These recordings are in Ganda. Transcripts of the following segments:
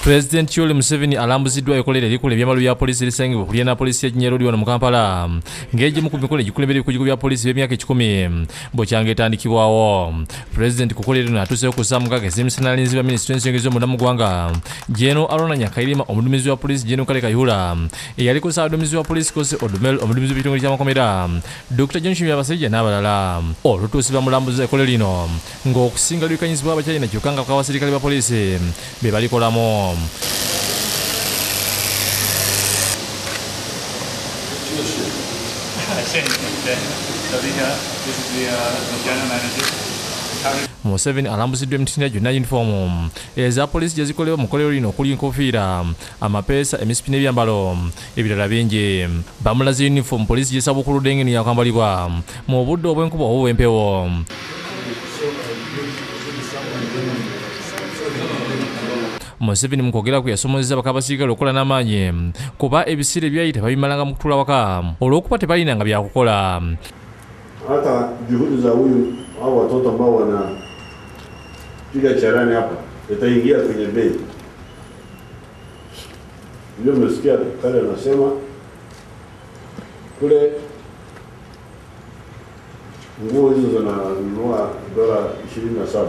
President Museveni alambuziddwa ekkolero erikula ebyambalo bya poliisi erisangibwa okulya na poliisi ya Kinyarodi wano mu Kampala ng'egimu ku mikono egikulembera ebikujigo bya poliisi b'emyaka 10 bw'ekyanga etandikibwawo. President ku kkolero lino atuusewo ku Saamukaga ez'emisana alinzi ba minisitule y'ensonga ez'omunda mu ggwanga Jeno Arona Nyakairima omuduumizi wa poliisi Jeno Kale Kayihura eyaliko ssaabaduumizi wa poliisi Kose Odumel omuduumizi w'ekitongole ky'amakomera Dr. John Shimya Basajja n'abalala. Olutuusi bamulambuza ekkolero lino ng'okusinga lwekanyizibwa abakyalina kyokka nga kw'abaserikale ba poliisi be balikolamu. Museveni alambuziddwa emitindo gyonna yunifoomu eza poliisi gye zikolewa mu kkolero lino okuli enkofiira, amapeesa, emisipi n'ebyambalo ebirala bingi. Bamulaze yunifoomu poliisi gy'esaba okuludda engeni yakwambalibwa mu budde obw'enkuba oba obw'empewo. Museveni mu kwogera kwe yasomozezza bakabasirikale okukola n'amaanyi kuba ebiseera ebyayita babimalanga mu kutuula waka olw'okuba tebalinanga byakukola. Hata juhudi za huyu au watoto ambao wanapiga charani hapa itaingia kwenye bei. Ndio mmesikia kale anasema kule nguo hizo zinanunua $27.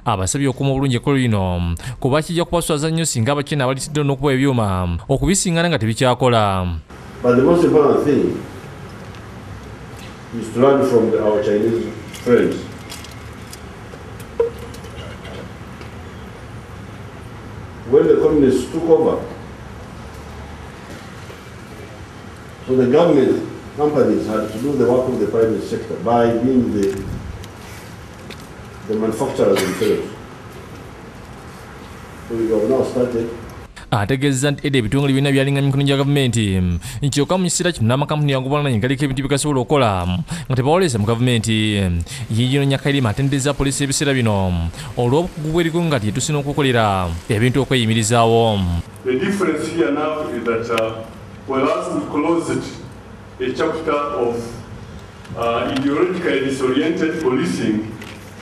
Abasabye okuuma obulungi ekkolero lino kuba kijja kubaswaza nnyo singa abakyina abalitidde n'okuba ebyuma okubisiŋŋana nga tebikyakola. But the most important thing is to learn from our Chinese friends. When the communists took over, so the government companies had to do the work of the private sector by being the manufacturers themselves. So we have now started. Ategeeza nti edda ebitongole byonna byalinga mikono gya gavumenti nkyokka mu kiseera kino n'amakampuni yagobalananye ngaliko ebintu bikasobola okukola nga tebawoleeza mu gavumenti. Jeno Nyakairima atendereza poliisi ebiseera bino olw'obukugu bweriko nga tetusina okukolera ebintu okweyimirizaawo. The difference here now is that whereas we closed a chapter of ideologically disoriented policing,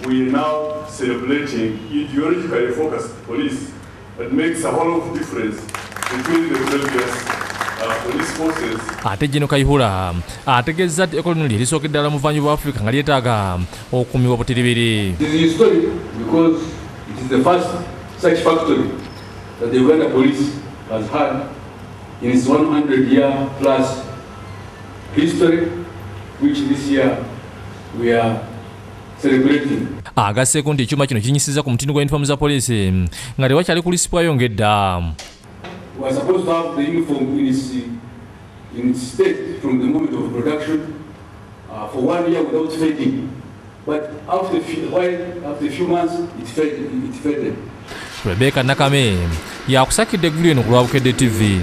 we are now celebrating ideologically focused police. It makes a whole lot of difference between the previous police forces. Ate Jeno Kayihura ategeeza nti ekkolero lino lye lisooka eddala mu buvanjuba bwa Afrika nga lyetaaga okukuumibwa butiribiri. It is historic because it is the first such factory that the Uganda police has had in its 100-year plus history, which this year we are celebrating. Agasseeko nti ekyuma kino kinyisiza ku mutindo gwa yunifoomu za poliisi nga tewakyali kulisibwayo ng'edda. We are supposed to have the uniform in its state from the moment of production for 1 year without fading, but after a few months it faded. Rebecca Nakame yakusakidde eggulu eno ku lwa Bukedde TV.